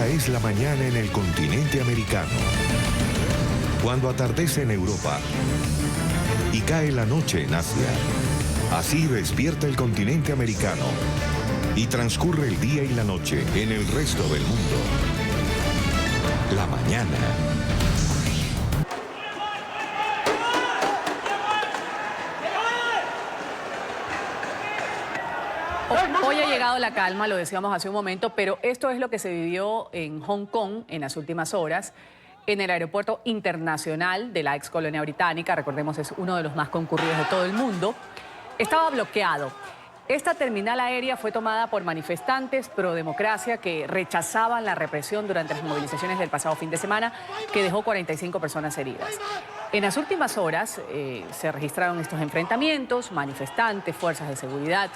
Esta es la mañana en el continente americano. Cuando atardece en Europa y cae la noche en Asia. Así despierta el continente americano y transcurre el día y la noche en el resto del mundo. La mañana. Hoy ha llegado la calma, lo decíamos hace un momento, pero esto es lo que se vivió en Hong Kong en las últimas horas, en el aeropuerto internacional de la ex colonia británica. Recordemos, es uno de los más concurridos de todo el mundo. Estaba bloqueado. Esta terminal aérea fue tomada por manifestantes pro democracia que rechazaban la represión durante las movilizaciones del pasado fin de semana, que dejó 45 personas heridas. En las últimas horas se registraron estos enfrentamientos, manifestantes, fuerzas de seguridad.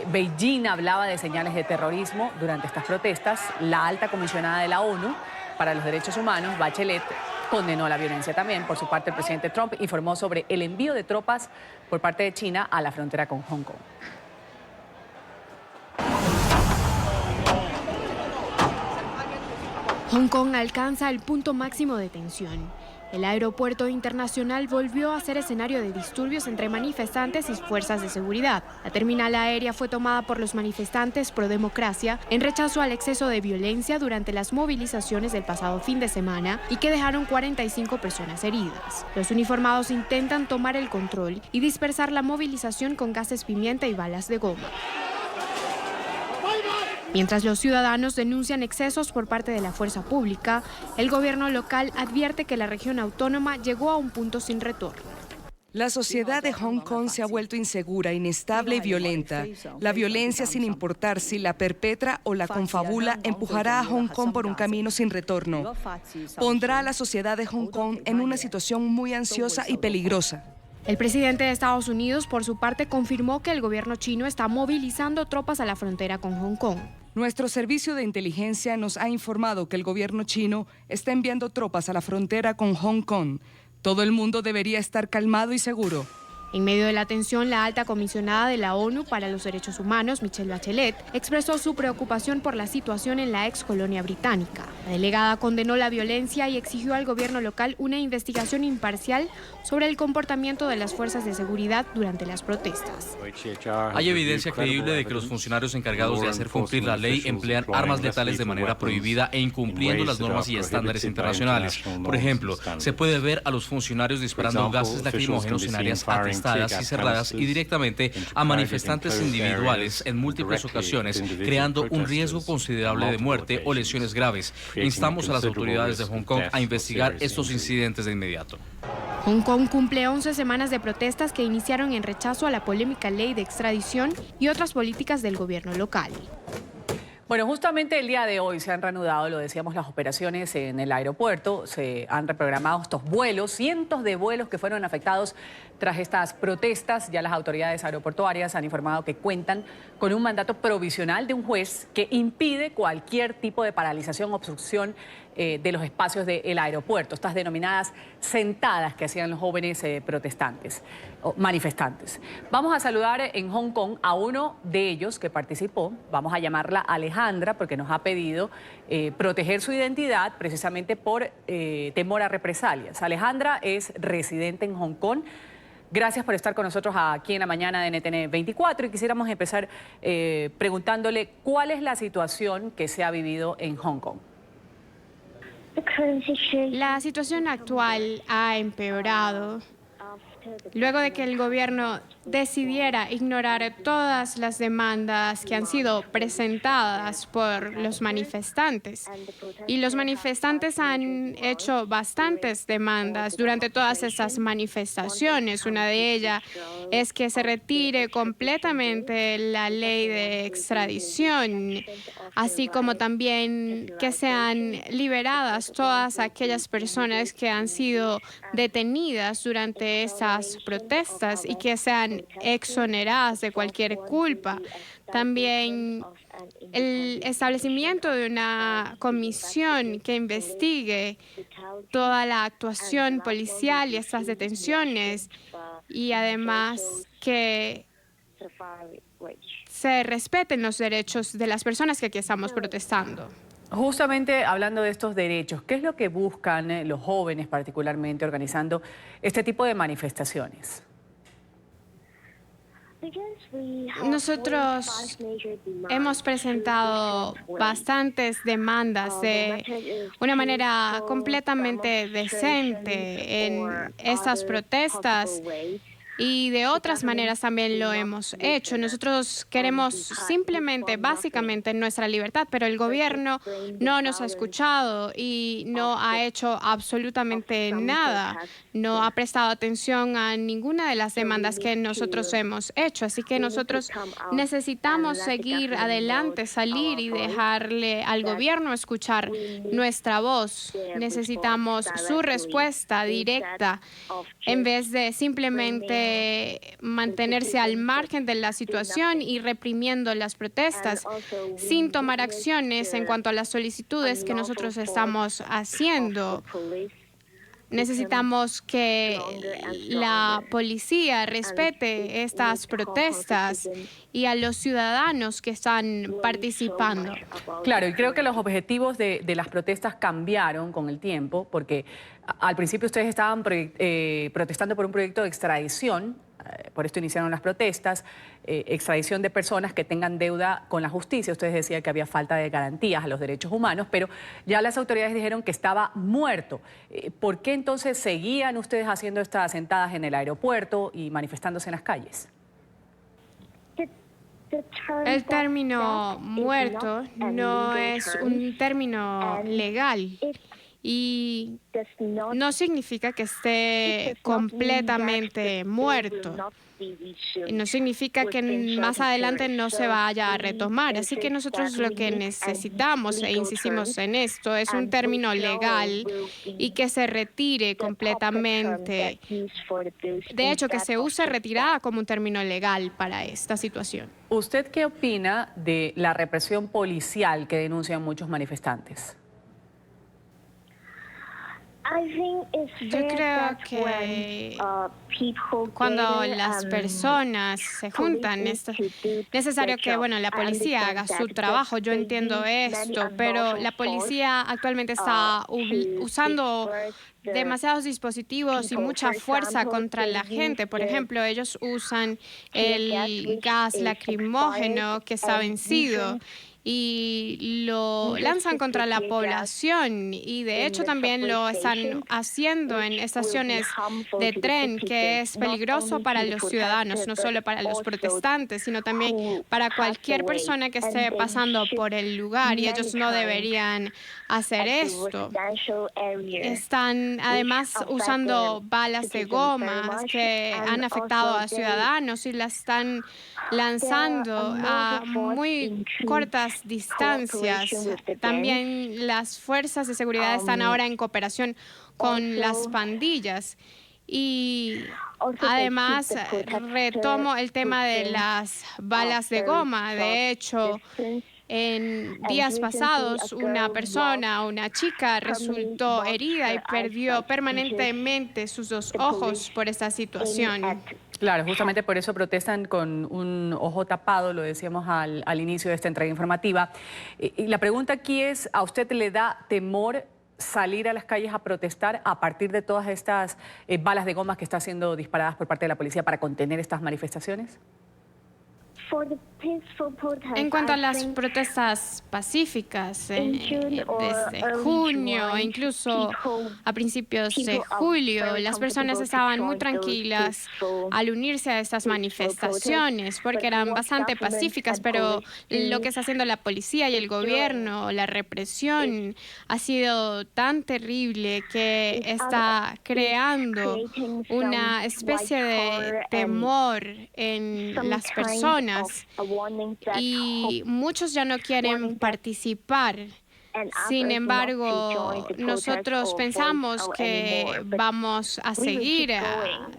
Beijing hablaba de señales de terrorismo durante estas protestas. La alta comisionada de la ONU para los Derechos Humanos, Bachelet, condenó la violencia también. Por su parte, el presidente Trump informó sobre el envío de tropas por parte de China a la frontera con Hong Kong. Hong Kong alcanza el punto máximo de tensión. El aeropuerto internacional volvió a ser escenario de disturbios entre manifestantes y fuerzas de seguridad. La terminal aérea fue tomada por los manifestantes pro democracia en rechazo al exceso de violencia durante las movilizaciones del pasado fin de semana y que dejaron 45 personas heridas. Los uniformados intentan tomar el control y dispersar la movilización con gases pimienta y balas de goma. Mientras los ciudadanos denuncian excesos por parte de la fuerza pública, el gobierno local advierte que la región autónoma llegó a un punto sin retorno. La sociedad de Hong Kong se ha vuelto insegura, inestable y violenta. La violencia, sin importar si la perpetra o la confabula, empujará a Hong Kong por un camino sin retorno. Pondrá a la sociedad de Hong Kong en una situación muy ansiosa y peligrosa. El presidente de Estados Unidos, por su parte, confirmó que el gobierno chino está movilizando tropas a la frontera con Hong Kong. Nuestro servicio de inteligencia nos ha informado que el gobierno chino está enviando tropas a la frontera con Hong Kong. Todo el mundo debería estar calmado y seguro. En medio de la tensión, la alta comisionada de la ONU para los Derechos Humanos, Michelle Bachelet, expresó su preocupación por la situación en la ex colonia británica. La delegada condenó la violencia y exigió al gobierno local una investigación imparcial sobre el comportamiento de las fuerzas de seguridad durante las protestas. Hay evidencia creíble de que los funcionarios encargados de hacer cumplir la ley emplean armas letales de manera prohibida e incumpliendo las normas y estándares internacionales. Por ejemplo, se puede ver a los funcionarios disparando gases lacrimógenos en áreas atestadas y cerradas y directamente a manifestantes individuales en múltiples ocasiones, creando un riesgo considerable de muerte o lesiones graves. Instamos a las autoridades de Hong Kong a investigar estos incidentes de inmediato. Hong Kong cumple 11 semanas de protestas que iniciaron en rechazo a la polémica ley de extradición y otras políticas del gobierno local. Bueno, justamente el día de hoy se han reanudado, lo decíamos, las operaciones en el aeropuerto. Se han reprogramado estos vuelos, cientos de vuelos que fueron afectados tras estas protestas. Ya las autoridades aeroportuarias han informado que cuentan con un mandato provisional de un juez que impide cualquier tipo de paralización o obstrucción de los espacios del aeropuerto, estas denominadas sentadas que hacían los jóvenes protestantes o manifestantes. Vamos a saludar en Hong Kong a uno de ellos que participó. Vamos a llamarla Alejandra porque nos ha pedido proteger su identidad precisamente por temor a represalias. Alejandra es residente en Hong Kong. Gracias por estar con nosotros aquí en la mañana de NTN 24 y quisiéramos empezar preguntándole cuál es la situación que se ha vivido en Hong Kong. La situación actual ha empeorado luego de que el gobierno decidiera ignorar todas las demandas que han sido presentadas por los manifestantes. Y los manifestantes han hecho bastantes demandas durante todas estas manifestaciones. Una de ellas es que se retire completamente la ley de extradición, así como también que sean liberadas todas aquellas personas que han sido detenidas durante estas protestas y que sean exoneradas de cualquier culpa. También el establecimiento de una comisión que investigue toda la actuación policial y estas detenciones y además que se respeten los derechos de las personas que aquí estamos protestando. Justamente hablando de estos derechos, ¿qué es lo que buscan los jóvenes particularmente organizando este tipo de manifestaciones? Nosotros hemos presentado bastantes demandas de una manera completamente decente en estas protestas. Y de otras maneras también lo hemos hecho. Nosotros queremos simplemente, básicamente, nuestra libertad, pero el gobierno no nos ha escuchado y no ha hecho absolutamente nada. No ha prestado atención a ninguna de las demandas que nosotros hemos hecho. Así que nosotros necesitamos seguir adelante, salir y dejarle al gobierno escuchar nuestra voz. Necesitamos su respuesta directa en vez de simplemente mantenerse al margen de la situación y reprimiendo las protestas sin tomar acciones en cuanto a las solicitudes que nosotros estamos haciendo. Necesitamos que la policía respete estas protestas y a los ciudadanos que están participando. Claro, y creo que los objetivos de las protestas cambiaron con el tiempo, porque al principio ustedes estaban protestando por un proyecto de extradición, por esto iniciaron las protestas, extradición de personas que tengan deuda con la justicia. Ustedes decían que había falta de garantías a los derechos humanos, pero ya las autoridades dijeron que estaba muerto. ¿Por qué entonces seguían ustedes haciendo estas sentadas en el aeropuerto y manifestándose en las calles? El término muerto no es un término legal y no significa que esté completamente muerto. No significa que más adelante no se vaya a retomar. Así que nosotros lo que necesitamos, e insistimos en esto, es un término legal y que se retire completamente. De hecho, que se use retirada como un término legal para esta situación. ¿Usted qué opina de la represión policial que denuncian muchos manifestantes? Yo creo que cuando las personas se juntan, es necesario que, la policía haga su trabajo. Yo entiendo esto, pero la policía actualmente está usando demasiados dispositivos y mucha fuerza contra la gente. Por ejemplo, ellos usan el gas lacrimógeno que está vencido y lo lanzan contra la población, y de hecho también lo están haciendo en estaciones de tren, que es peligroso para los ciudadanos, no solo para los protestantes, sino también para cualquier persona que esté pasando por el lugar, y ellos no deberían hacer esto. Están además usando balas de goma que han afectado a ciudadanos y las están lanzando a muy cortas distancias. También las fuerzas de seguridad están ahora en cooperación con las pandillas. Y además retomo el tema de las balas de goma. De hecho, en días pasados, una chica resultó herida y perdió permanentemente sus dos ojos por esta situación. Claro, justamente por eso protestan con un ojo tapado, lo decíamos al inicio de esta entrega informativa. Y la pregunta aquí es, ¿a usted le da temor salir a las calles a protestar a partir de todas estas balas de goma que están siendo disparadas por parte de la policía para contener estas manifestaciones? En cuanto a las protestas pacíficas, desde junio e incluso a principios de julio, las personas estaban muy tranquilas al unirse a estas manifestaciones porque eran bastante pacíficas, pero lo que está haciendo la policía y el gobierno, la represión, ha sido tan terrible que está creando una especie de temor en las personas. Y muchos ya no quieren participar. Sin embargo, nosotros pensamos que vamos a seguir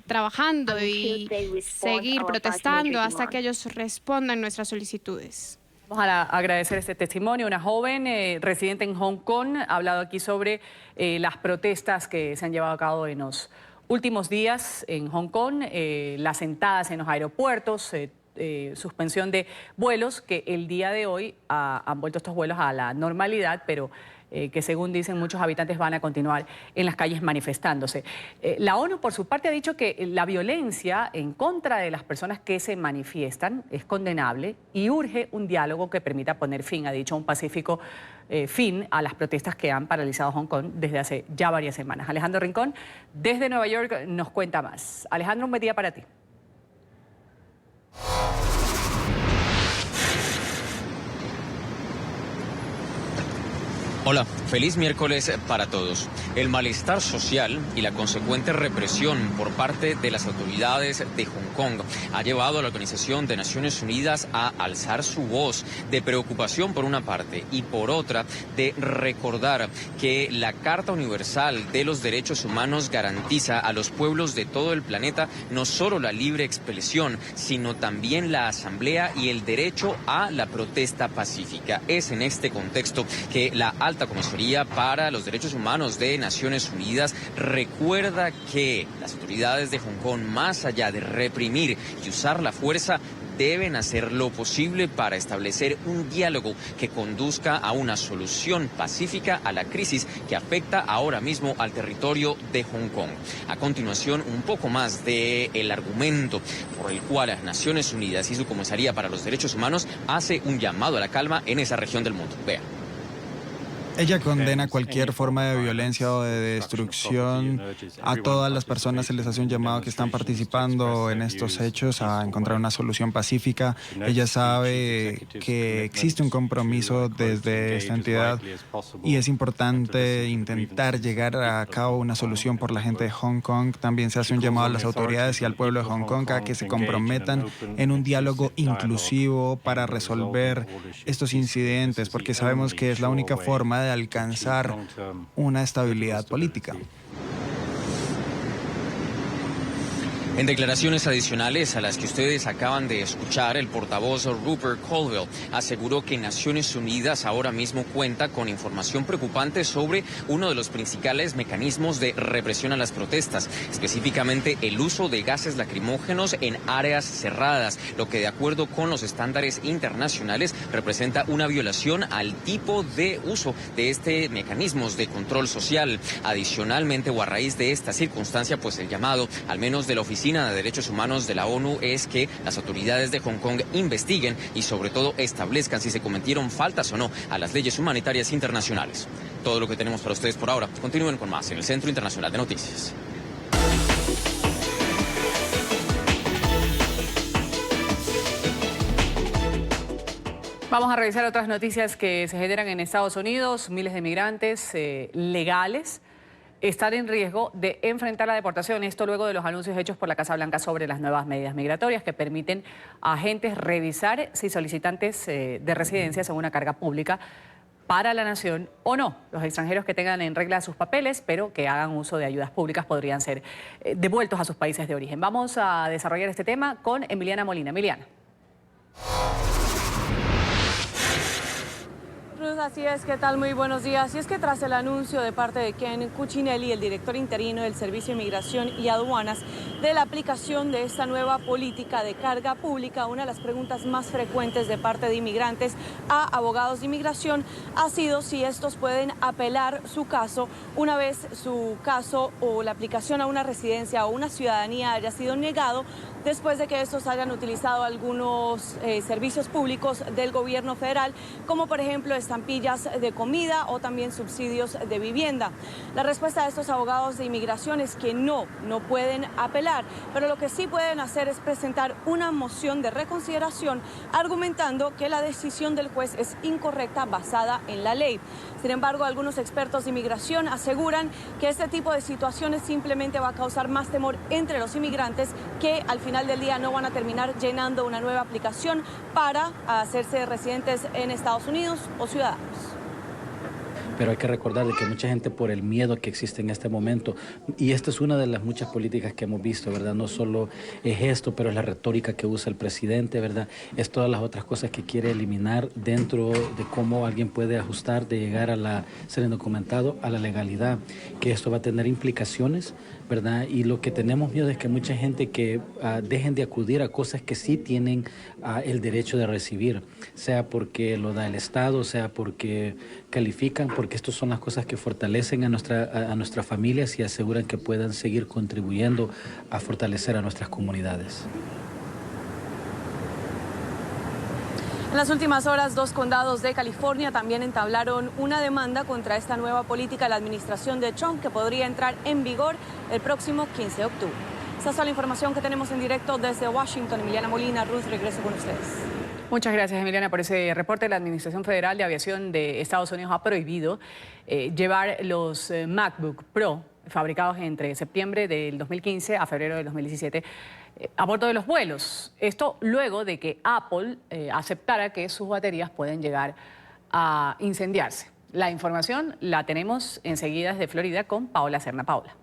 trabajando y seguir protestando hasta que ellos respondan nuestras solicitudes. Vamos a agradecer este testimonio. Una joven residente en Hong Kong ha hablado aquí sobre las protestas que se han llevado a cabo en los últimos días en Hong Kong, las sentadas en los aeropuertos, suspensión de vuelos que el día de hoy han vuelto estos vuelos a la normalidad, pero que según dicen muchos habitantes van a continuar en las calles manifestándose. La ONU por su parte ha dicho que la violencia en contra de las personas que se manifiestan es condenable y urge un diálogo que permita poner fin, ha dicho, un pacífico fin a las protestas que han paralizado Hong Kong desde hace ya varias semanas. Alejandro Rincón desde Nueva York nos cuenta más. Alejandro, un buen día para ti. Hola, feliz miércoles para todos. El malestar social y la consecuente represión por parte de las autoridades de Hong Kong ha llevado a la Organización de Naciones Unidas a alzar su voz de preocupación por una parte y por otra de recordar que la Carta Universal de los Derechos Humanos garantiza a los pueblos de todo el planeta no solo la libre expresión, sino también la asamblea y el derecho a la protesta pacífica. Es en este contexto que la Alta Comisaría para los Derechos Humanos de Naciones Unidas recuerda que las autoridades de Hong Kong, más allá de reprimir y usar la fuerza, deben hacer lo posible para establecer un diálogo que conduzca a una solución pacífica a la crisis que afecta ahora mismo al territorio de Hong Kong. A continuación, un poco más del argumento por el cual Naciones Unidas y su Comisaría para los Derechos Humanos hace un llamado a la calma en esa región del mundo. Vean. Ella condena cualquier forma de violencia o de destrucción. A todas las personas se les hace un llamado que están participando en estos hechos a encontrar una solución pacífica. Ella sabe que existe un compromiso desde esta entidad y es importante intentar llegar a cabo una solución por la gente de Hong Kong. También se hace un llamado a las autoridades y al pueblo de Hong Kong a que se comprometan en un diálogo inclusivo para resolver estos incidentes, porque sabemos que es la única forma de alcanzar una estabilidad política. En declaraciones adicionales a las que ustedes acaban de escuchar, el portavoz Rupert Colville aseguró que Naciones Unidas ahora mismo cuenta con información preocupante sobre uno de los principales mecanismos de represión a las protestas, específicamente el uso de gases lacrimógenos en áreas cerradas, lo que de acuerdo con los estándares internacionales representa una violación al tipo de uso de este mecanismo de control social. Adicionalmente, o a raíz de esta circunstancia, pues el llamado, al menos de la Oficina de Derechos Humanos de la ONU, es que las autoridades de Hong Kong investiguen y sobre todo establezcan si se cometieron faltas o no a las leyes humanitarias internacionales. Todo lo que tenemos para ustedes por ahora. Continúen con más en el Centro Internacional de Noticias. Vamos a revisar otras noticias que se generan en Estados Unidos. Miles de migrantes legales están en riesgo de enfrentar la deportación. Esto luego de los anuncios hechos por la Casa Blanca sobre las nuevas medidas migratorias que permiten a agentes revisar si solicitantes de residencia son una carga pública para la nación o no. Los extranjeros que tengan en regla sus papeles, pero que hagan uso de ayudas públicas, podrían ser devueltos a sus países de origen. Vamos a desarrollar este tema con Emiliana Molina. Emiliana. Así es, ¿qué tal? Muy buenos días. Y es que tras el anuncio de parte de Ken Cuccinelli, el director interino del Servicio de Migración y Aduanas, de la aplicación de esta nueva política de carga pública, una de las preguntas más frecuentes de parte de inmigrantes a abogados de inmigración ha sido si estos pueden apelar su caso una vez su caso o la aplicación a una residencia o una ciudadanía haya sido negado después de que estos hayan utilizado algunos servicios públicos del gobierno federal, como por ejemplo estampillas de comida o también subsidios de vivienda. La respuesta de estos abogados de inmigración es que no pueden apelar, pero lo que sí pueden hacer es presentar una moción de reconsideración argumentando que la decisión del juez es incorrecta basada en la ley. Sin embargo, algunos expertos de inmigración aseguran que este tipo de situaciones simplemente va a causar más temor entre los inmigrantes que al final del día no van a terminar llenando una nueva aplicación para hacerse residentes en Estados Unidos o ciudadanos. pero hay que recordar de que mucha gente, por el miedo que existe en este momento, y esta es una de las muchas políticas que hemos visto, ¿verdad? No solo es esto, pero es la retórica que usa el presidente, ¿verdad? Es todas las otras cosas que quiere eliminar dentro de cómo alguien puede ajustar de llegar a ser indocumentado a la legalidad, que esto va a tener implicaciones, ¿verdad? Y lo que tenemos miedo es que mucha gente que dejen de acudir a cosas que sí tienen el derecho de recibir, sea porque lo da el Estado, sea porque califican, porque estas son las cosas que fortalecen a nuestras familias y aseguran que puedan seguir contribuyendo a fortalecer a nuestras comunidades. En las últimas horas, 2 condados de California también entablaron una demanda contra esta nueva política de la administración de Trump que podría entrar en vigor el próximo 15 de octubre. Esta es toda la información que tenemos en directo desde Washington. Emiliana Molina, Ruth, regreso con ustedes. Muchas gracias, Emiliana, por ese reporte. La Administración Federal de Aviación de Estados Unidos ha prohibido llevar los MacBook Pro fabricados entre septiembre del 2015 a febrero del 2017 a bordo de los vuelos. Esto luego de que Apple aceptara que sus baterías pueden llegar a incendiarse. La información la tenemos enseguida desde Florida con Paola Serna. Paola.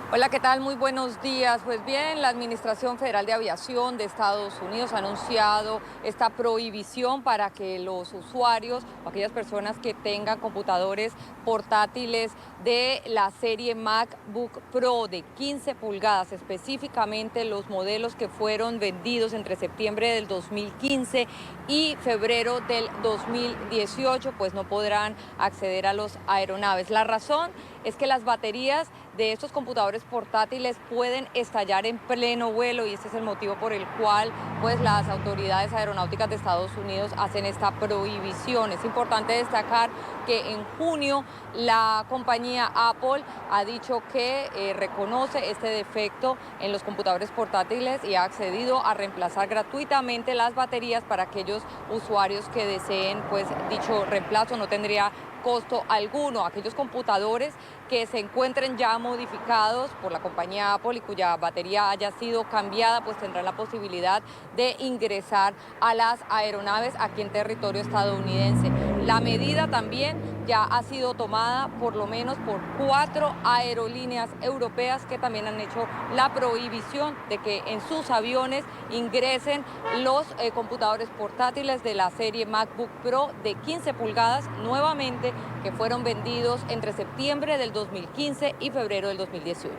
Hola, ¿qué tal? Muy buenos días. Pues bien, la Administración Federal de Aviación de Estados Unidos ha anunciado esta prohibición para que los usuarios o aquellas personas que tengan computadores portátiles de la serie MacBook Pro de 15 pulgadas, específicamente los modelos que fueron vendidos entre septiembre del 2015 y febrero del 2018, pues no podrán acceder a las aeronaves. La razón es que las baterías de estos computadores portátiles pueden estallar en pleno vuelo y este es el motivo por el cual pues las autoridades aeronáuticas de Estados Unidos hacen esta prohibición. Es importante destacar que en junio la compañía Apple ha dicho que reconoce este defecto en los computadores portátiles y ha accedido a reemplazar gratuitamente las baterías para aquellos usuarios que deseen pues dicho reemplazo. No tendría costo alguno. Aquellos computadores que se encuentren ya modificados por la compañía Apple y cuya batería haya sido cambiada, pues tendrán la posibilidad de ingresar a las aeronaves aquí en territorio estadounidense. La medida también ya ha sido tomada por lo menos por 4 aerolíneas europeas que también han hecho la prohibición de que en sus aviones ingresen los computadores portátiles de la serie MacBook Pro de 15 pulgadas nuevamente, que fueron vendidos entre septiembre del 2015 y febrero del 2018.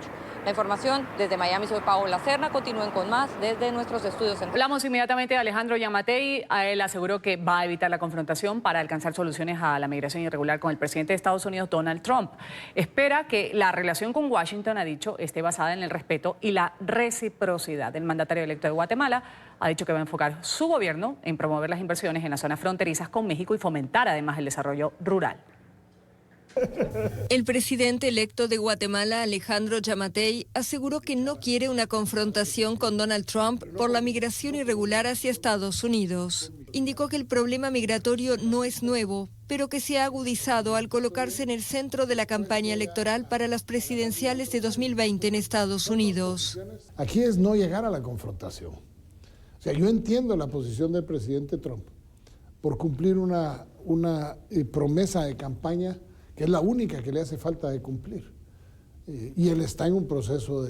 La información desde Miami, soy Paola Serna. Continúen con más desde nuestros estudios centrales. Hablamos inmediatamente de Alejandro Giammattei. Él aseguró que va a evitar la confrontación para alcanzar soluciones a la migración irregular con el presidente de Estados Unidos, Donald Trump. Espera que la relación con Washington, ha dicho, esté basada en el respeto y la reciprocidad. El mandatario electo de Guatemala ha dicho que va a enfocar su gobierno en promover las inversiones en las zonas fronterizas con México y fomentar además el desarrollo rural. El presidente electo de Guatemala, Alejandro Giammattei, aseguró que no quiere una confrontación con Donald Trump por la migración irregular hacia Estados Unidos. Indicó que el problema migratorio no es nuevo, pero que se ha agudizado al colocarse en el centro de la campaña electoral para las presidenciales de 2020 en Estados Unidos. Aquí es no llegar a la confrontación. O sea, yo entiendo la posición del presidente Trump por cumplir una promesa de campaña que es la única que le hace falta de cumplir. Y él está en un proceso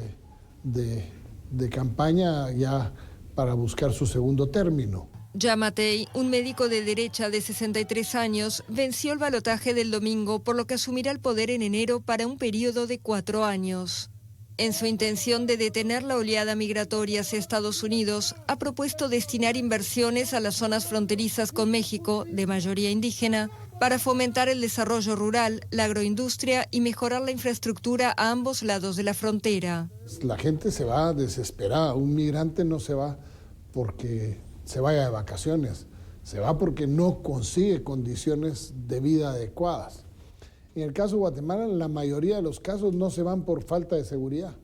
de campaña ya para buscar su segundo término. Giammattei, un médico de derecha de 63 años, venció el balotaje del domingo, por lo que asumirá el poder en enero para un periodo de 4 años. En su intención de detener la oleada migratoria hacia Estados Unidos, ha propuesto destinar inversiones a las zonas fronterizas con México, de mayoría indígena, para fomentar el desarrollo rural, la agroindustria y mejorar la infraestructura a ambos lados de la frontera. La gente se va desesperada. Un migrante no se va porque se vaya de vacaciones, se va porque no consigue condiciones de vida adecuadas. En el caso de Guatemala, en la mayoría de los casos no se van por falta de seguridad,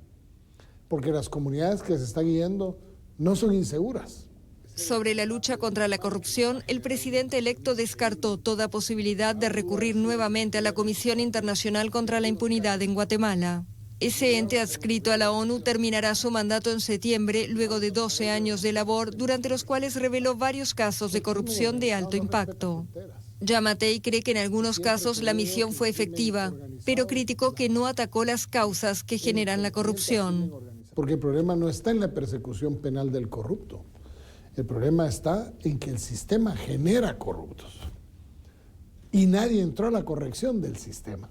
porque las comunidades que se están yendo no son inseguras. Sobre la lucha contra la corrupción, el presidente electo descartó toda posibilidad de recurrir nuevamente a la Comisión Internacional contra la Impunidad en Guatemala. Ese ente adscrito a la ONU terminará su mandato en septiembre, luego de 12 años de labor, durante los cuales reveló varios casos de corrupción de alto impacto. Giammattei cree que en algunos casos la misión fue efectiva, pero criticó que no atacó las causas que generan la corrupción. Porque el problema no está en la persecución penal del corrupto. El problema está en que el sistema genera corruptos. Y nadie entró a la corrección del sistema.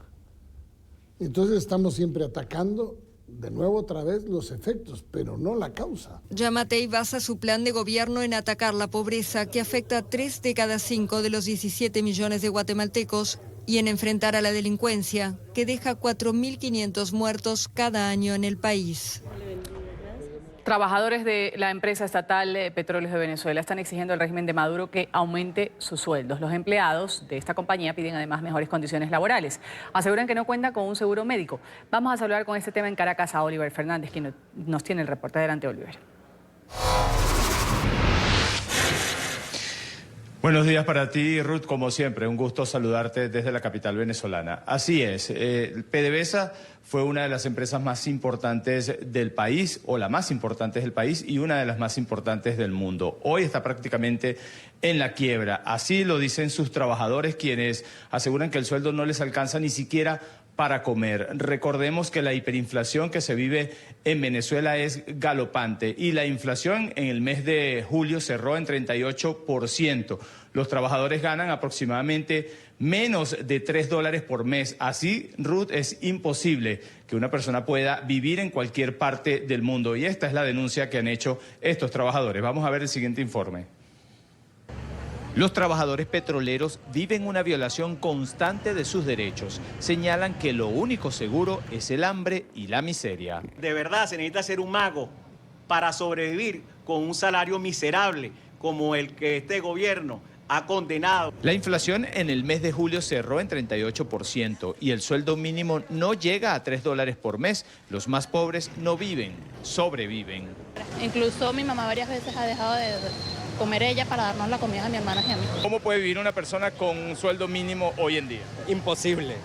Entonces estamos siempre atacando de nuevo otra vez los efectos, pero no la causa. Giammattei basa su plan de gobierno en atacar la pobreza, que afecta a 3 de cada 5 de los 17 millones de guatemaltecos, y en enfrentar a la delincuencia, que deja 4.500 muertos cada año en el país. Trabajadores de la empresa estatal Petróleos de Venezuela están exigiendo al régimen de Maduro que aumente sus sueldos. Los empleados de esta compañía piden además mejores condiciones laborales. Aseguran que no cuenta con un seguro médico. Vamos a hablar con este tema en Caracas a Oliver Fernández, quien nos tiene el reporte. Adelante, Oliver. Buenos días para ti, Ruth, como siempre, un gusto saludarte desde la capital venezolana. Así es, PDVSA fue una de las empresas más importantes del país, o la más importante del país, y una de las más importantes del mundo. Hoy está prácticamente en la quiebra. Así lo dicen sus trabajadores, quienes aseguran que el sueldo no les alcanza ni siquiera para comer. Recordemos que la hiperinflación que se vive en Venezuela es galopante y la inflación en el mes de julio cerró en 38%. Los trabajadores ganan aproximadamente menos de $3 por mes. Así, Ruth, es imposible que una persona pueda vivir en cualquier parte del mundo. Y esta es la denuncia que han hecho estos trabajadores. Vamos a ver el siguiente informe. Los trabajadores petroleros viven una violación constante de sus derechos. Señalan que lo único seguro es el hambre y la miseria. De verdad se necesita ser un mago para sobrevivir con un salario miserable como el que este gobierno ha condenado. La inflación en el mes de julio cerró en 38% y el sueldo mínimo no llega a $3 por mes. Los más pobres no viven, sobreviven. Incluso mi mamá varias veces ha dejado de comer ella para darnos la comida a mi hermana y a mí. ¿Cómo puede vivir una persona con un sueldo mínimo hoy en día? Imposible,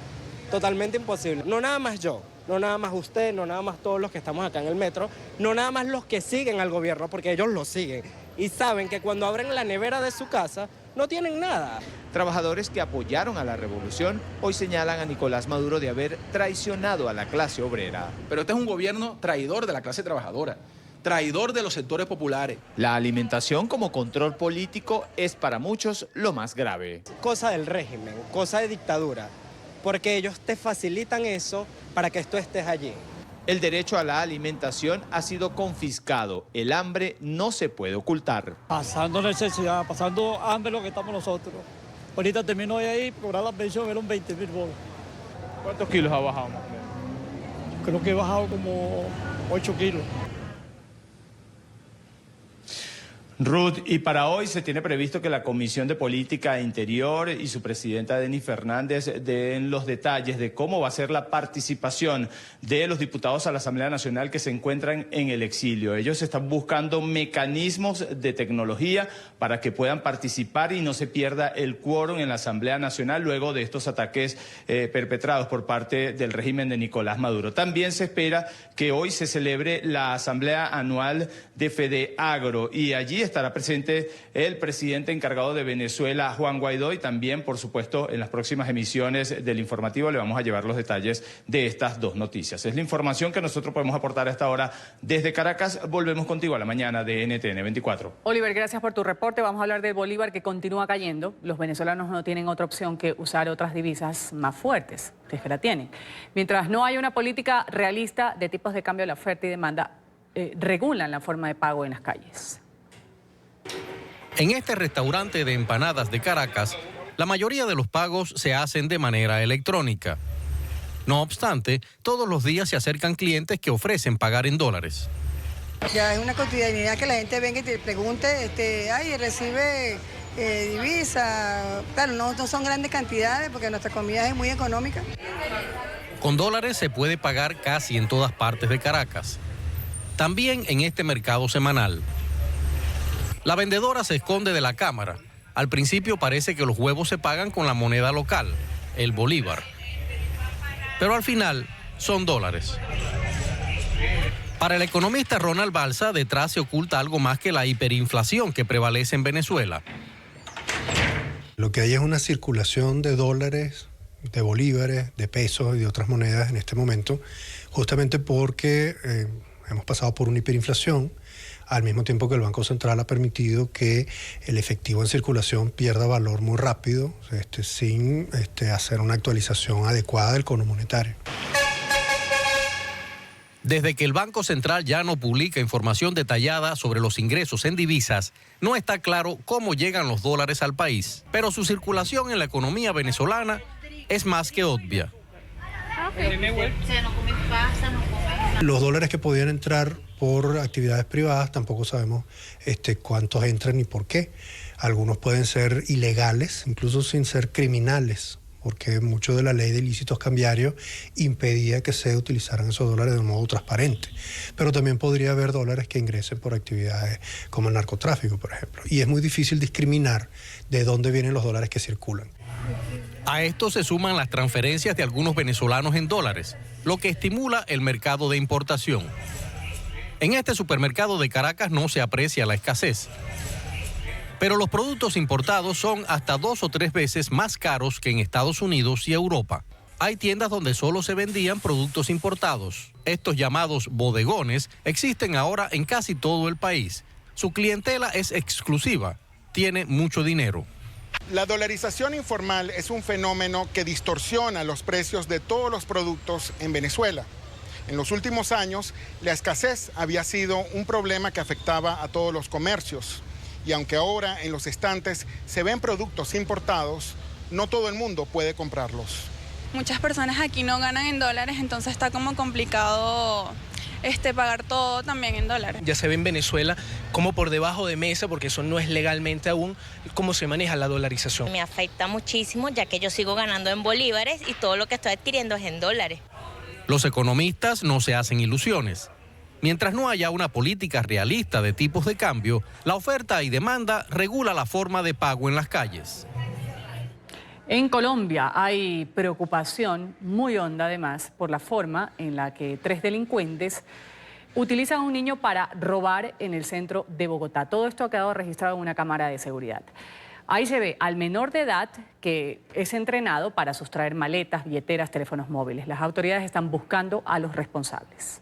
totalmente imposible. No nada más yo, no nada más usted, no nada más todos los que estamos acá en el metro, no nada más los que siguen al gobierno, porque ellos lo siguen y saben que cuando abren la nevera de su casa no tienen nada. Trabajadores que apoyaron a la revolución hoy señalan a Nicolás Maduro de haber traicionado a la clase obrera. Pero este es un gobierno traidor de la clase trabajadora, traidor de los sectores populares. La alimentación como control político es para muchos lo más grave. Cosa del régimen, cosa de dictadura, porque ellos te facilitan eso para que tú estés allí. El derecho a la alimentación ha sido confiscado. El hambre no se puede ocultar. Pasando necesidad, pasando hambre lo que estamos nosotros. Ahorita termino de ahí, cobrar la pensión, eran 20.000 bolas. ¿Cuántos kilos ha bajado? Creo que he bajado como 8 kilos. Ruth, y para hoy se tiene previsto que la Comisión de Política Interior y su presidenta Denny Fernández den los detalles de cómo va a ser la participación de los diputados a la Asamblea Nacional que se encuentran en el exilio. Ellos están buscando mecanismos de tecnología para que puedan participar y no se pierda el quórum en la Asamblea Nacional luego de estos ataques perpetrados por parte del régimen de Nicolás Maduro. También se espera que hoy se celebre la Asamblea Anual de FEDEAGRO y allí estará presente el presidente encargado de Venezuela, Juan Guaidó, y también, por supuesto, en las próximas emisiones del informativo le vamos a llevar los detalles de estas dos noticias. Es la información que nosotros podemos aportar a esta hora desde Caracas. Volvemos contigo a la mañana de NTN 24. Oliver, gracias por tu reporte. Vamos a hablar del bolívar que continúa cayendo. Los venezolanos no tienen otra opción que usar otras divisas más fuertes. Ustedes que la tienen. Mientras no hay una política realista de tipos de cambio de la oferta y demanda, regulan la forma de pago en las calles. En este restaurante de empanadas de Caracas, la mayoría de los pagos se hacen de manera electrónica. No obstante, todos los días se acercan clientes que ofrecen pagar en dólares. Ya es una cotidianidad que la gente venga y te pregunte, ay, recibe divisa. Claro, no son grandes cantidades porque nuestra comida es muy económica. Con dólares se puede pagar casi en todas partes de Caracas. También en este mercado semanal. La vendedora se esconde de la cámara. Al principio parece que los huevos se pagan con la moneda local, el bolívar. Pero al final son dólares. Para el economista Ronald Balsa, detrás se oculta algo más que la hiperinflación que prevalece en Venezuela. Lo que hay es una circulación de dólares, de bolívares, de pesos y de otras monedas en este momento, justamente porque hemos pasado por una hiperinflación, al mismo tiempo que el Banco Central ha permitido que el efectivo en circulación pierda valor muy rápido, sin hacer una actualización adecuada del cono monetario. Desde que el Banco Central ya no publica información detallada sobre los ingresos en divisas, no está claro cómo llegan los dólares al país, pero su circulación en la economía venezolana es más que obvia. Los dólares que podían entrar por actividades privadas, tampoco sabemos cuántos entran y por qué. Algunos pueden ser ilegales, incluso sin ser criminales, porque mucho de la ley de ilícitos cambiarios impedía que se utilizaran esos dólares de un modo transparente. Pero también podría haber dólares que ingresen por actividades como el narcotráfico, por ejemplo. Y es muy difícil discriminar de dónde vienen los dólares que circulan. A esto se suman las transferencias de algunos venezolanos en dólares, lo que estimula el mercado de importación. En este supermercado de Caracas no se aprecia la escasez, pero los productos importados son hasta 2 o 3 veces más caros que en Estados Unidos y Europa. Hay tiendas donde solo se vendían productos importados. Estos llamados bodegones existen ahora en casi todo el país. Su clientela es exclusiva, tiene mucho dinero. La dolarización informal es un fenómeno que distorsiona los precios de todos los productos en Venezuela. En los últimos años, la escasez había sido un problema que afectaba a todos los comercios. Y aunque ahora en los estantes se ven productos importados, no todo el mundo puede comprarlos. Muchas personas aquí no ganan en dólares, entonces está como complicado pagar todo también en dólares. Ya se ve en Venezuela como por debajo de mesa, porque eso no es legalmente aún, cómo se maneja la dolarización. Me afecta muchísimo, ya que yo sigo ganando en bolívares y todo lo que estoy adquiriendo es en dólares. Los economistas no se hacen ilusiones. Mientras no haya una política realista de tipos de cambio, la oferta y demanda regula la forma de pago en las calles. En Colombia hay preocupación muy honda además por la forma en la que 3 delincuentes utilizan a un niño para robar en el centro de Bogotá. Todo esto ha quedado registrado en una cámara de seguridad. Ahí se ve al menor de edad que es entrenado para sustraer maletas, billeteras, teléfonos móviles. Las autoridades están buscando a los responsables.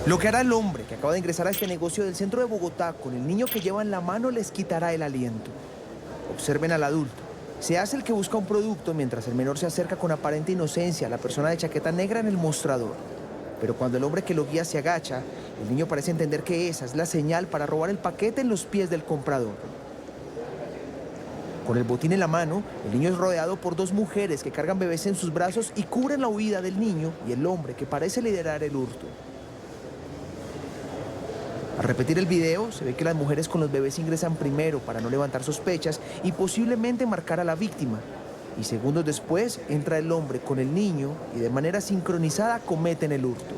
Lo que hará el hombre que acaba de ingresar a este negocio del centro de Bogotá con el niño que lleva en la mano les quitará el aliento. Observen al adulto. Se hace el que busca un producto mientras el menor se acerca con aparente inocencia a la persona de chaqueta negra en el mostrador. Pero cuando el hombre que lo guía se agacha, el niño parece entender que esa es la señal para robar el paquete en los pies del comprador. Con el botín en la mano, el niño es rodeado por 2 mujeres que cargan bebés en sus brazos y cubren la huida del niño y el hombre que parece liderar el hurto. Al repetir el video, se ve que las mujeres con los bebés ingresan primero para no levantar sospechas y posiblemente marcar a la víctima. Y segundos después, entra el hombre con el niño y de manera sincronizada cometen el hurto.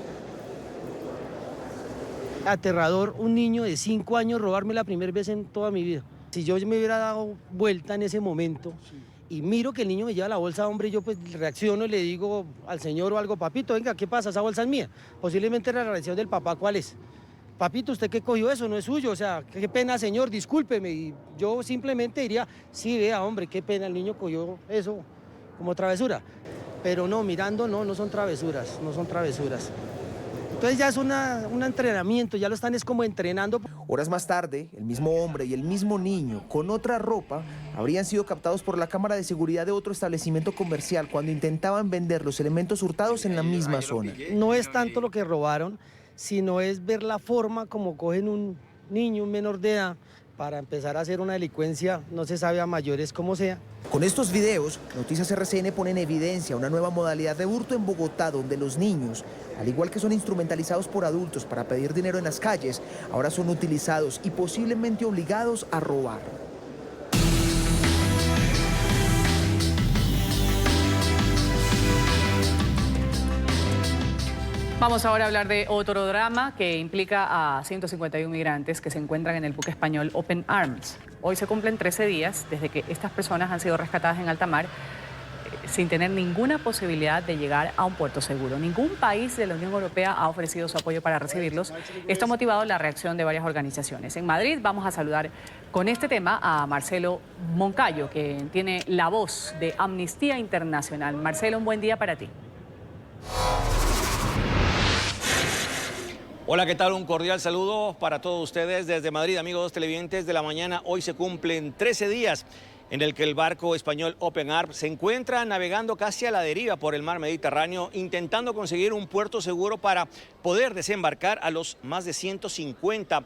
Aterrador, un niño de 5 años robarme la primera vez en toda mi vida. Si yo me hubiera dado vuelta en ese momento y miro que el niño me lleva la bolsa, hombre, yo pues reacciono y le digo al señor o algo, papito, venga, ¿qué pasa? Esa bolsa es mía. Posiblemente la reacción del papá, ¿cuál es? Papito, ¿usted qué cogió eso? No es suyo, o sea, qué pena, señor, discúlpeme. Y yo simplemente diría, sí, vea, hombre, qué pena, el niño cogió eso como travesura. Pero no, mirando, no son travesuras, no son travesuras. Entonces ya es un entrenamiento, ya lo están es como entrenando. Horas más tarde, el mismo hombre y el mismo niño, con otra ropa, habrían sido captados por la cámara de seguridad de otro establecimiento comercial cuando intentaban vender los elementos hurtados en la misma zona. No es tanto lo que robaron, sino es ver la forma como cogen un niño, un menor de edad, para empezar a hacer una delincuencia, no se sabe a mayores cómo sea. Con estos videos, Noticias RCN pone en evidencia una nueva modalidad de hurto en Bogotá, donde los niños, al igual que son instrumentalizados por adultos para pedir dinero en las calles, ahora son utilizados y posiblemente obligados a robar. Vamos ahora a hablar de otro drama que implica a 151 migrantes que se encuentran en el buque español Open Arms. Hoy se cumplen 13 días desde que estas personas han sido rescatadas en alta mar. sin tener ninguna posibilidad de llegar a un puerto seguro. Ningún país de la Unión Europea ha ofrecido su apoyo para recibirlos. Esto ha motivado la reacción de varias organizaciones. En Madrid vamos a saludar con este tema a Marcelo Moncayo, que tiene la voz de Amnistía Internacional. Marcelo, un buen día para ti. Hola, ¿qué tal? Un cordial saludo para todos ustedes desde Madrid, amigos televidentes de la mañana. Hoy se cumplen 13 días en el que el barco español Open Arms se encuentra navegando casi a la deriva por el mar Mediterráneo, intentando conseguir un puerto seguro para poder desembarcar a los más de 150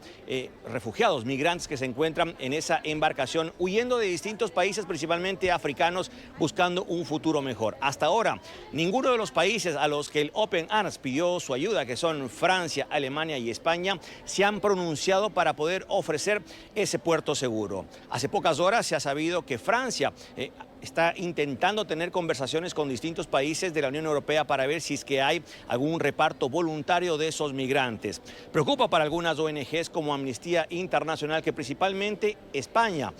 refugiados, migrantes que se encuentran en esa embarcación, huyendo de distintos países, principalmente africanos, buscando un futuro mejor. Hasta ahora, ninguno de los países a los que el Open Arms pidió su ayuda, que son Francia, Alemania y España, se han pronunciado para poder ofrecer ese puerto seguro. Hace pocas horas se ha sabido que Francia está intentando tener conversaciones con distintos países de la Unión Europea para ver si es que hay algún reparto voluntario de esos migrantes. Preocupa para algunas ONGs como Amnistía Internacional que principalmente España,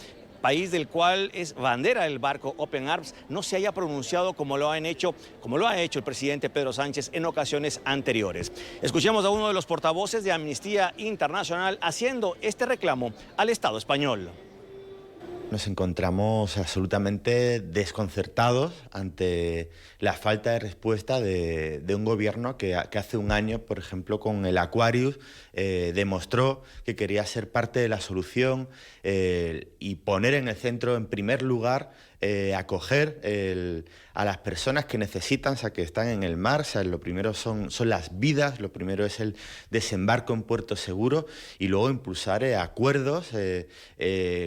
país del cual es bandera el barco Open Arms, no se haya pronunciado como lo ha hecho el presidente Pedro Sánchez en ocasiones anteriores. Escuchemos a uno de los portavoces de Amnistía Internacional haciendo este reclamo al Estado español. Nos encontramos absolutamente desconcertados ante la falta de respuesta de un gobierno que hace un año, por ejemplo, con el Aquarius, demostró que quería ser parte de la solución y poner en el centro, en primer lugar, acoger a las personas que necesitan, o sea, que están en el mar. O sea, lo primero son las vidas, lo primero es el desembarco en puerto seguro y luego impulsar acuerdos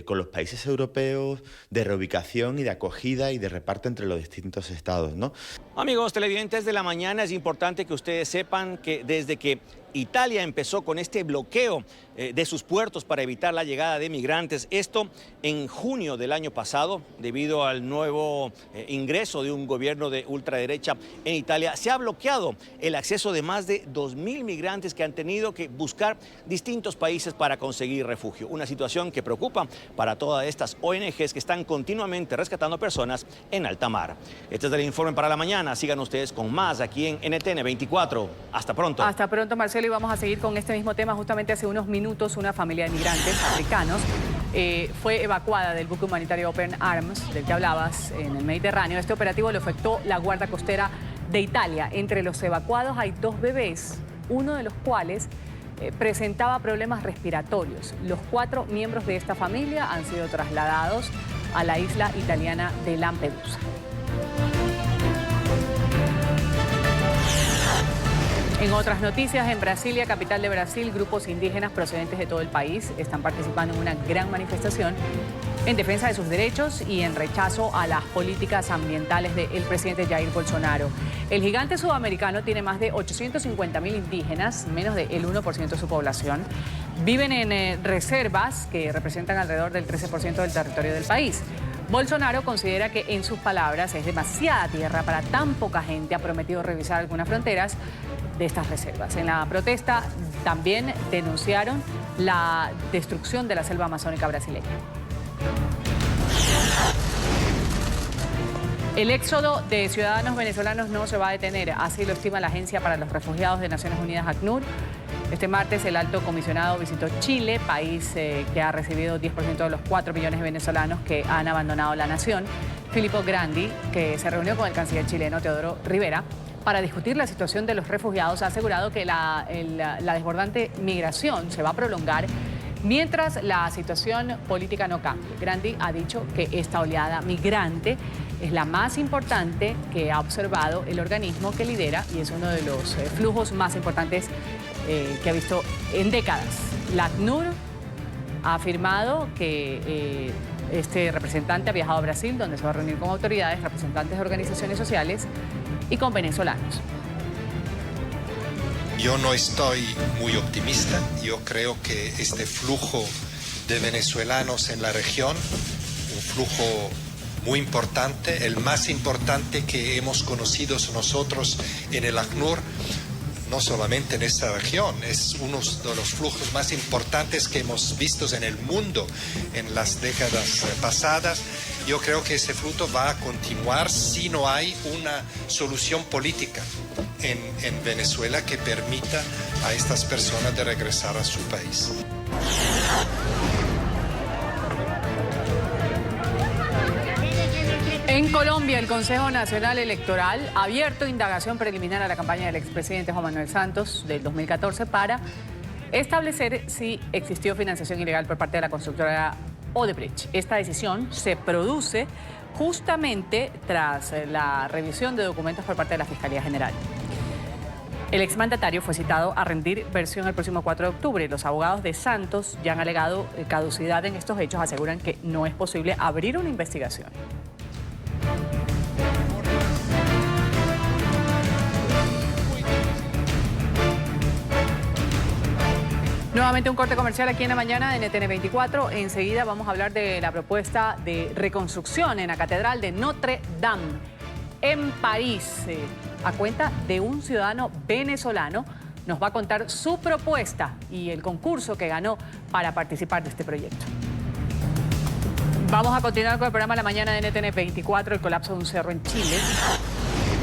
con los países europeos de reubicación y de acogida y de reparto entre los distintos estados, ¿no? Amigos televidentes de la mañana, es importante que ustedes sepan que desde que Italia empezó con este bloqueo de sus puertos para evitar la llegada de migrantes. Esto en junio del año pasado, debido al nuevo ingreso de un gobierno de ultraderecha en Italia, se ha bloqueado el acceso de más de 2.000 migrantes que han tenido que buscar distintos países para conseguir refugio. Una situación que preocupa para todas estas ONGs que están continuamente rescatando personas en alta mar. Este es el informe para la mañana. Sigan ustedes con más aquí en NTN 24. Hasta pronto. Hasta pronto, Marcelo. Y vamos a seguir con este mismo tema. Justamente hace unos minutos una familia de migrantes africanos fue evacuada del buque humanitario Open Arms, del que hablabas, en el Mediterráneo. Este operativo lo efectuó la Guardia Costera de Italia. Entre los evacuados hay 2 bebés, uno de los cuales presentaba problemas respiratorios. Los 4 miembros de esta familia han sido trasladados a la isla italiana de Lampedusa. En otras noticias, en Brasilia, capital de Brasil, grupos indígenas procedentes de todo el país están participando en una gran manifestación en defensa de sus derechos y en rechazo a las políticas ambientales del presidente Jair Bolsonaro. El gigante sudamericano tiene más de 850.000 indígenas, menos del 1% de su población. Viven en reservas que representan alrededor del 13% del territorio del país. Bolsonaro considera que, en sus palabras, es demasiada tierra para tan poca gente. Ha prometido revisar algunas fronteras de estas reservas. En la protesta también denunciaron la destrucción de la selva amazónica brasileña. El éxodo de ciudadanos venezolanos no se va a detener, así lo estima la Agencia para los Refugiados de Naciones Unidas, ACNUR. Este martes el alto comisionado visitó Chile, país que ha recibido 10% de los 4 millones de venezolanos que han abandonado la nación. Filippo Grandi, que se reunió con el canciller chileno Teodoro Rivera para discutir la situación de los refugiados, ha asegurado que la desbordante migración se va a prolongar mientras la situación política no cambie. Grandi ha dicho que esta oleada migrante es la más importante que ha observado el organismo que lidera y es uno de los flujos más importantes que ha visto en décadas. La ACNUR ha afirmado que este representante ha viajado a Brasil, donde se va a reunir con autoridades, representantes de organizaciones sociales y con venezolanos. Yo no estoy muy optimista. Yo creo que este flujo de venezolanos en la región, un flujo muy importante, el más importante que hemos conocido nosotros en el ACNUR, no solamente en esta región, es uno de los flujos más importantes que hemos visto en el mundo en las décadas pasadas. Yo creo que ese flujo va a continuar si no hay una solución política en Venezuela que permita a estas personas de regresar a su país. En Colombia, el Consejo Nacional Electoral ha abierto indagación preliminar a la campaña del expresidente Juan Manuel Santos del 2014 para establecer si existió financiación ilegal por parte de la constructora Odebrecht. Esta decisión se produce justamente tras la revisión de documentos por parte de la Fiscalía General. El exmandatario fue citado a rendir versión el próximo 4 de octubre. Los abogados de Santos ya han alegado caducidad en estos hechos, aseguran que no es posible abrir una investigación. Nuevamente un corte comercial aquí en la mañana de NTN 24. Enseguida vamos a hablar de la propuesta de reconstrucción en la Catedral de Notre Dame en París. A cuenta de un ciudadano venezolano, nos va a contar su propuesta y el concurso que ganó para participar de este proyecto. Vamos a continuar con el programa La Mañana de NTN 24. El colapso de un cerro en Chile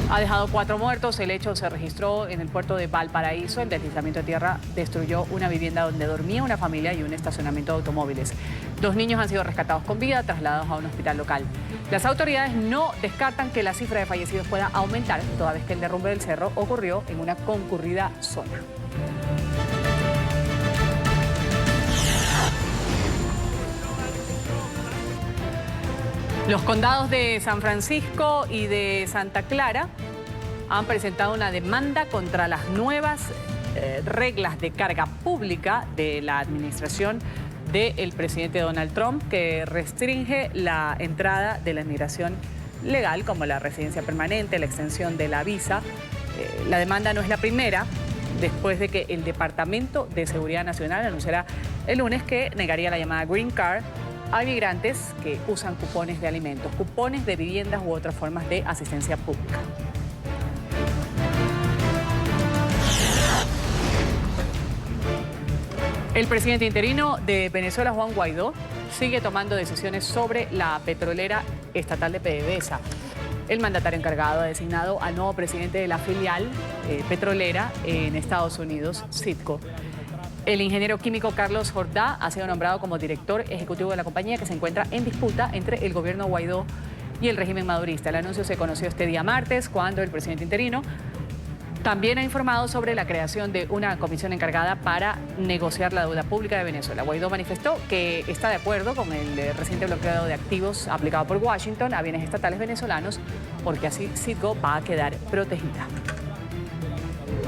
ha dejado 4 muertos. El hecho se registró en el puerto de Valparaíso. El deslizamiento de tierra destruyó una vivienda donde dormía una familia y un estacionamiento de automóviles. 2 niños han sido rescatados con vida, trasladados a un hospital local. Las autoridades no descartan que la cifra de fallecidos pueda aumentar, toda vez que el derrumbe del cerro ocurrió en una concurrida zona. Los condados de San Francisco y de Santa Clara han presentado una demanda contra las nuevas reglas de carga pública de la administración del presidente Donald Trump, que restringe la entrada de la inmigración legal, como la residencia permanente, la extensión de la visa. La demanda no es la primera, después de que el Departamento de Seguridad Nacional anunciara el lunes que negaría la llamada Green Card a migrantes que usan cupones de alimentos, cupones de viviendas u otras formas de asistencia pública. El presidente interino de Venezuela, Juan Guaidó, sigue tomando decisiones sobre la petrolera estatal de PDVSA. El mandatario encargado ha designado al nuevo presidente de la filial petrolera en Estados Unidos, Citgo. El ingeniero químico Carlos Jordá ha sido nombrado como director ejecutivo de la compañía, que se encuentra en disputa entre el gobierno Guaidó y el régimen madurista. El anuncio se conoció este día martes, cuando el presidente interino también ha informado sobre la creación de una comisión encargada para negociar la deuda pública de Venezuela. Guaidó manifestó que está de acuerdo con el reciente bloqueo de activos aplicado por Washington a bienes estatales venezolanos, porque así Citgo va a quedar protegida.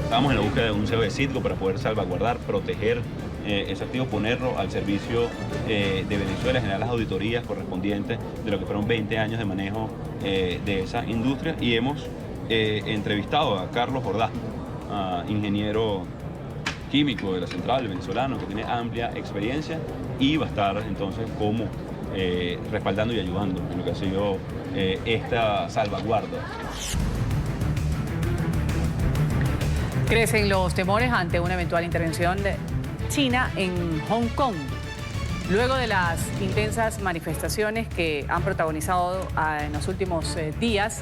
Estamos en la búsqueda de un CEO de Citgo para poder salvaguardar, proteger ese activo, ponerlo al servicio de Venezuela, generar las auditorías correspondientes de lo que fueron 20 años de manejo de esa industria. Y hemos entrevistado a Carlos Jordá, ingeniero químico de la central venezolano, que tiene amplia experiencia y va a estar entonces como respaldando y ayudando en lo que ha sido esta salvaguarda. Crecen los temores ante una eventual intervención de China en Hong Kong. Luego de las intensas manifestaciones que han protagonizado en los últimos días,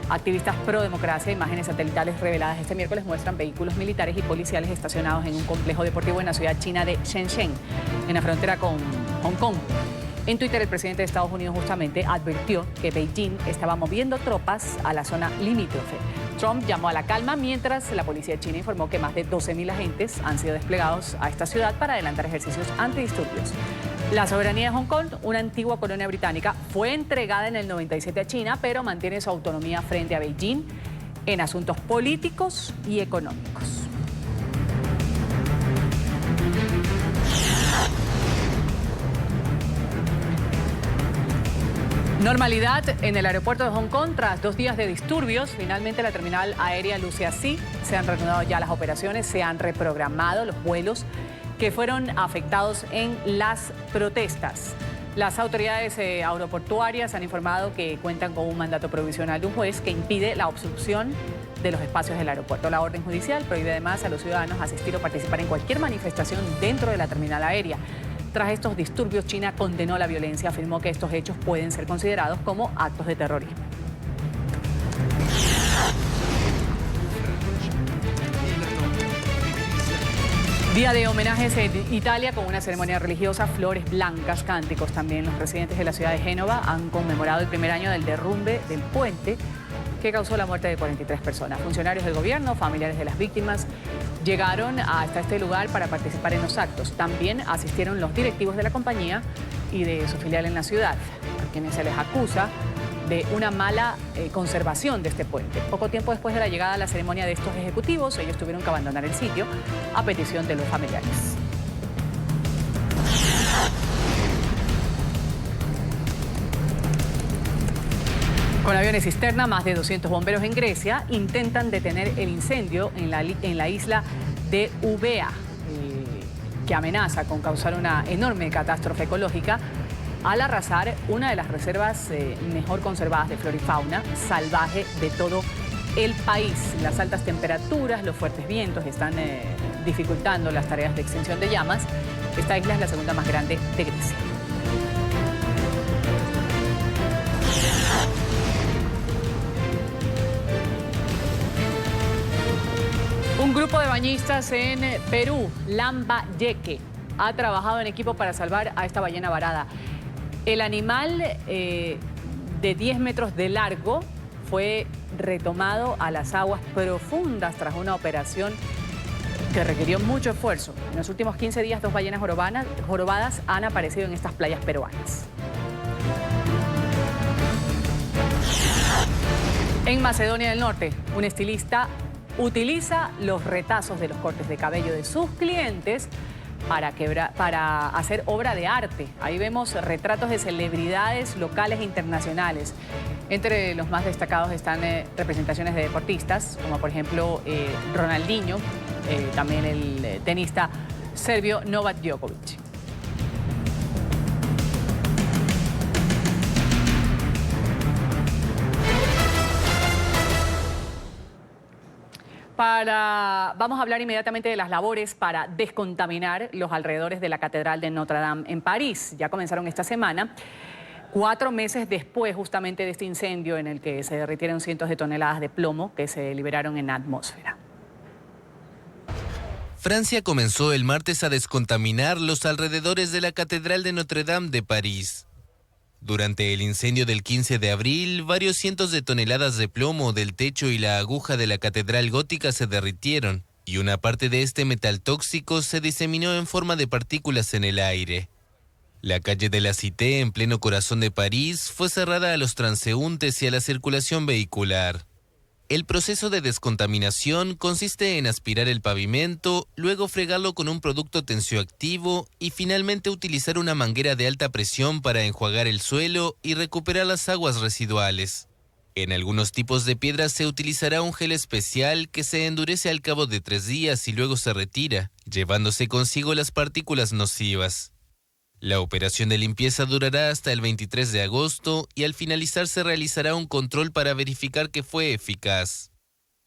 activistas pro democracia, imágenes satelitales reveladas este miércoles muestran vehículos militares y policiales estacionados en un complejo deportivo en la ciudad china de Shenzhen, en la frontera con Hong Kong. En Twitter, el presidente de Estados Unidos justamente advirtió que Beijing estaba moviendo tropas a la zona limítrofe. Trump llamó a la calma, mientras la policía china informó que más de 12.000 agentes han sido desplegados a esta ciudad para adelantar ejercicios antidisturbios. La soberanía de Hong Kong, una antigua colonia británica, fue entregada en el 97 a China, pero mantiene su autonomía frente a Beijing en asuntos políticos y económicos. Normalidad en el aeropuerto de Hong Kong tras 2 días de disturbios. Finalmente la terminal aérea Lucia Xi se han reanudado ya las operaciones, se han reprogramado los vuelos que fueron afectados en las protestas. Las autoridades aeroportuarias han informado que cuentan con un mandato provisional de un juez que impide la obstrucción de los espacios del aeropuerto. La orden judicial prohíbe además a los ciudadanos asistir o participar en cualquier manifestación dentro de la terminal aérea. Tras estos disturbios, China condenó la violencia, afirmó que estos hechos pueden ser considerados como actos de terrorismo. Día de homenajes en Italia con una ceremonia religiosa, flores blancas, cánticos también. Los residentes de la ciudad de Génova han conmemorado el primer año del derrumbe del puente que causó la muerte de 43 personas. Funcionarios del gobierno, familiares de las víctimas, llegaron hasta este lugar para participar en los actos. También asistieron los directivos de la compañía y de su filial en la ciudad, a quienes se les acusa de una mala conservación de este puente. Poco tiempo después de la llegada a la ceremonia de estos ejecutivos, ellos tuvieron que abandonar el sitio a petición de los familiares. Con aviones cisterna, más de 200 bomberos en Grecia intentan detener el incendio en la isla de Eubea, que amenaza con causar una enorme catástrofe ecológica al arrasar una de las reservas mejor conservadas de flora y fauna salvaje de todo el país. Las altas temperaturas, los fuertes vientos están dificultando las tareas de extinción de llamas. Esta isla es la segunda más grande de Grecia. Un grupo de bañistas en Perú, Lambayeque, ha trabajado en equipo para salvar a esta ballena varada. El animal de 10 metros de largo fue retomado a las aguas profundas tras una operación que requirió mucho esfuerzo. En los últimos 15 días, 2 ballenas jorobadas han aparecido en estas playas peruanas. En Macedonia del Norte, un estilista utiliza los retazos de los cortes de cabello de sus clientes para hacer obra de arte. Ahí vemos retratos de celebridades locales e internacionales. Entre los más destacados están representaciones de deportistas, como por ejemplo Ronaldinho, también el tenista serbio Novak Djokovic. Vamos a hablar inmediatamente de las labores para descontaminar los alrededores de la Catedral de Notre Dame en París. Ya comenzaron esta semana, 4 meses después justamente de este incendio en el que se derritieron cientos de toneladas de plomo que se liberaron en la atmósfera. Francia comenzó el martes a descontaminar los alrededores de la Catedral de Notre Dame de París. Durante el incendio del 15 de abril, varios cientos de toneladas de plomo del techo y la aguja de la catedral gótica se derritieron, y una parte de este metal tóxico se diseminó en forma de partículas en el aire. La calle de la Cité, en pleno corazón de París, fue cerrada a los transeúntes y a la circulación vehicular. El proceso de descontaminación consiste en aspirar el pavimento, luego fregarlo con un producto tensioactivo y finalmente utilizar una manguera de alta presión para enjuagar el suelo y recuperar las aguas residuales. En algunos tipos de piedras se utilizará un gel especial que se endurece al cabo de 3 días y luego se retira, llevándose consigo las partículas nocivas. La operación de limpieza durará hasta el 23 de agosto y al finalizar se realizará un control para verificar que fue eficaz.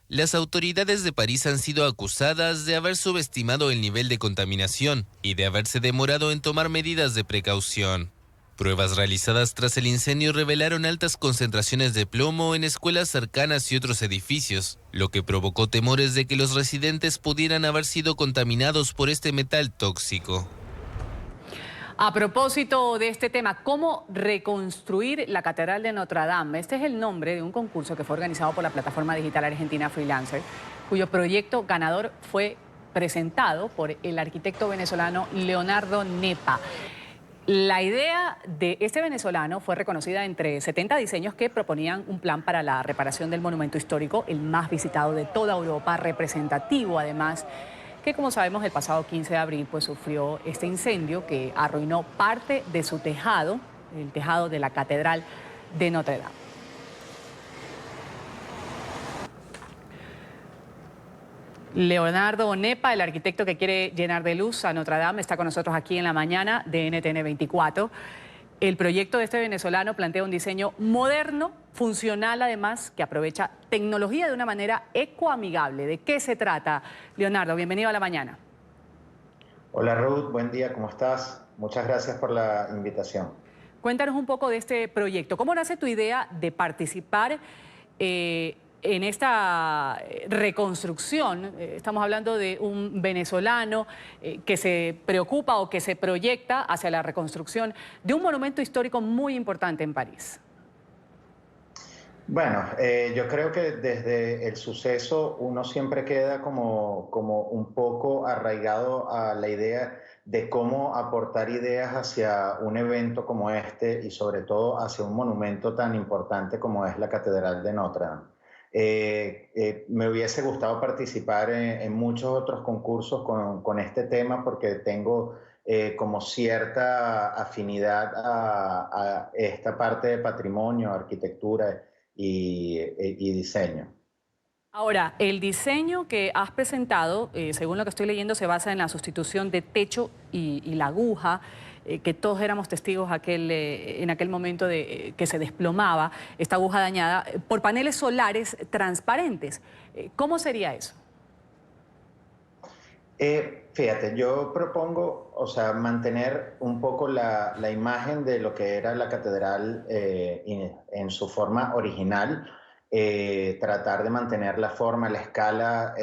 Las autoridades de París han sido acusadas de haber subestimado el nivel de contaminación y de haberse demorado en tomar medidas de precaución. Pruebas realizadas tras el incendio revelaron altas concentraciones de plomo en escuelas cercanas y otros edificios, lo que provocó temores de que los residentes pudieran haber sido contaminados por este metal tóxico. A propósito de este tema, ¿cómo reconstruir la Catedral de Notre Dame? Este es el nombre de un concurso que fue organizado por la plataforma digital argentina Freelancer, cuyo proyecto ganador fue presentado por el arquitecto venezolano Leonardo Nepa. La idea de este venezolano fue reconocida entre 70 diseños que proponían un plan para la reparación del monumento histórico, el más visitado de toda Europa, representativo además, que como sabemos el pasado 15 de abril pues sufrió este incendio que arruinó parte de su tejado, el tejado de la Catedral de Notre Dame. Leonardo Nepa, el arquitecto que quiere llenar de luz a Notre Dame, está con nosotros aquí en la mañana de NTN 24. El proyecto de este venezolano plantea un diseño moderno, funcional además, que aprovecha tecnología de una manera ecoamigable. ¿De qué se trata, Leonardo? Bienvenido a la mañana. Hola Ruth, buen día, ¿cómo estás? Muchas gracias por la invitación. Cuéntanos un poco de este proyecto. ¿Cómo nace tu idea de participar en esta reconstrucción? Estamos hablando de un venezolano que se preocupa o que se proyecta hacia la reconstrucción de un monumento histórico muy importante en París. Bueno, yo creo que desde el suceso uno siempre queda como un poco arraigado a la idea de cómo aportar ideas hacia un evento como este y sobre todo hacia un monumento tan importante como es la Catedral de Notre Dame. Me hubiese gustado participar en muchos otros concursos con este tema porque tengo como cierta afinidad a esta parte de patrimonio, arquitectura y diseño. Ahora, el diseño que has presentado, según lo que estoy leyendo, se basa en la sustitución de techo y la aguja, que todos éramos testigos en aquel momento de que se desplomaba esta aguja dañada, por paneles solares transparentes. ¿Cómo sería eso? Fíjate, yo propongo, mantener un poco la imagen de lo que era la catedral en su forma original, tratar de mantener la forma, la escala,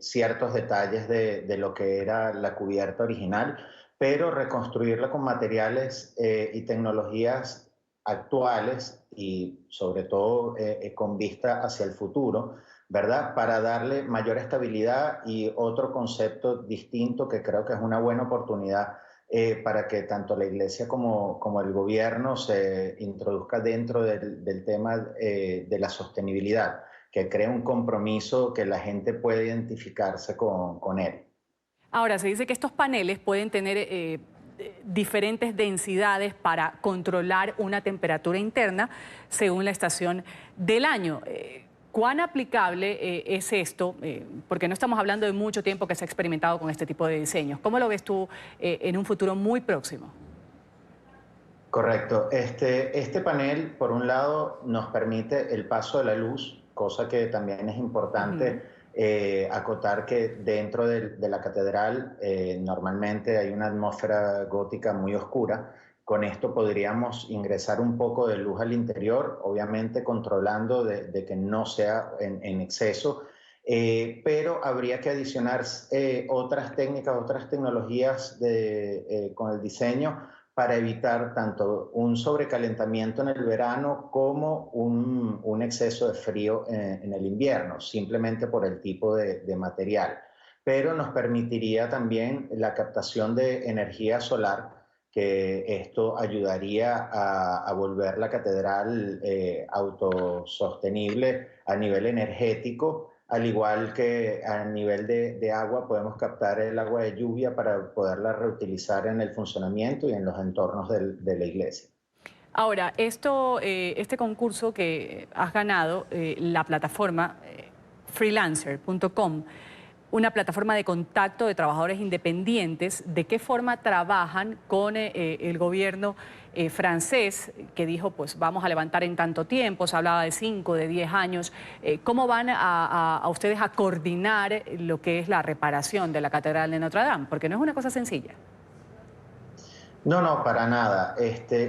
ciertos detalles de lo que era la cubierta original, pero reconstruirla con materiales y tecnologías actuales y sobre todo con vista hacia el futuro, ¿verdad? Para darle mayor estabilidad y otro concepto distinto que creo que es una buena oportunidad para que tanto la Iglesia como el gobierno se introduzca dentro del tema de la sostenibilidad, que crea un compromiso que la gente puede identificarse con él. Ahora, se dice que estos paneles pueden tener diferentes densidades para controlar una temperatura interna según la estación del año. ¿Cuán aplicable es esto? Porque no estamos hablando de mucho tiempo que se ha experimentado con este tipo de diseños. ¿Cómo lo ves tú en un futuro muy próximo? Correcto. Este panel, por un lado, nos permite el paso de la luz, cosa que también es importante acotar que dentro de la catedral normalmente hay una atmósfera gótica muy oscura. Con esto podríamos ingresar un poco de luz al interior, obviamente controlando de que no sea en exceso, pero habría que adicionar otras técnicas, otras tecnologías con el diseño para evitar tanto un sobrecalentamiento en el verano como un exceso de frío en el invierno, simplemente por el tipo de material. Pero nos permitiría también la captación de energía solar, que esto ayudaría a volver la catedral autosostenible a nivel energético, al igual que a nivel de agua podemos captar el agua de lluvia para poderla reutilizar en el funcionamiento y en los entornos de la iglesia. Ahora, este concurso que has ganado, la plataforma freelancer.com, una plataforma de contacto de trabajadores independientes, ¿de qué forma trabajan con el gobierno francés, que dijo, pues vamos a levantar en tanto tiempo, se hablaba de 5, de 10 años? ¿Cómo van a ustedes a coordinar lo que es la reparación de la Catedral de Notre Dame? Porque no es una cosa sencilla. No, para nada.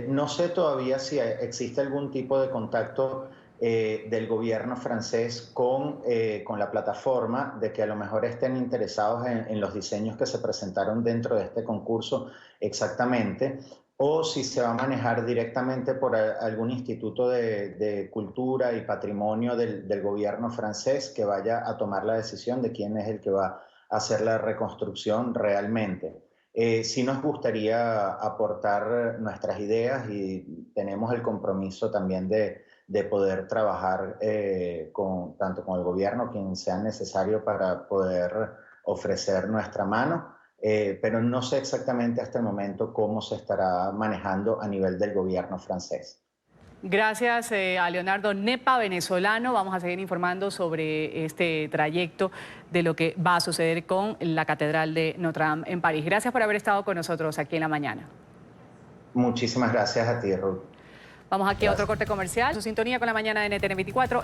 No sé todavía si existe algún tipo de contacto del gobierno francés con la plataforma, de que a lo mejor estén interesados en los diseños que se presentaron dentro de este concurso exactamente, o si se va a manejar directamente por algún instituto de cultura y patrimonio del gobierno francés que vaya a tomar la decisión de quién es el que va a hacer la reconstrucción realmente. Sí nos gustaría aportar nuestras ideas y tenemos el compromiso también de poder trabajar tanto con el gobierno, quien sea necesario para poder ofrecer nuestra mano, pero no sé exactamente hasta el momento cómo se estará manejando a nivel del gobierno francés. Gracias a Leonardo Nepa, venezolano. Vamos a seguir informando sobre este trayecto de lo que va a suceder con la Catedral de Notre Dame en París. Gracias por haber estado con nosotros aquí en La Mañana. Muchísimas gracias a ti, Ruth. Vamos aquí a otro corte comercial. Su sintonía con La Mañana de NTN 24.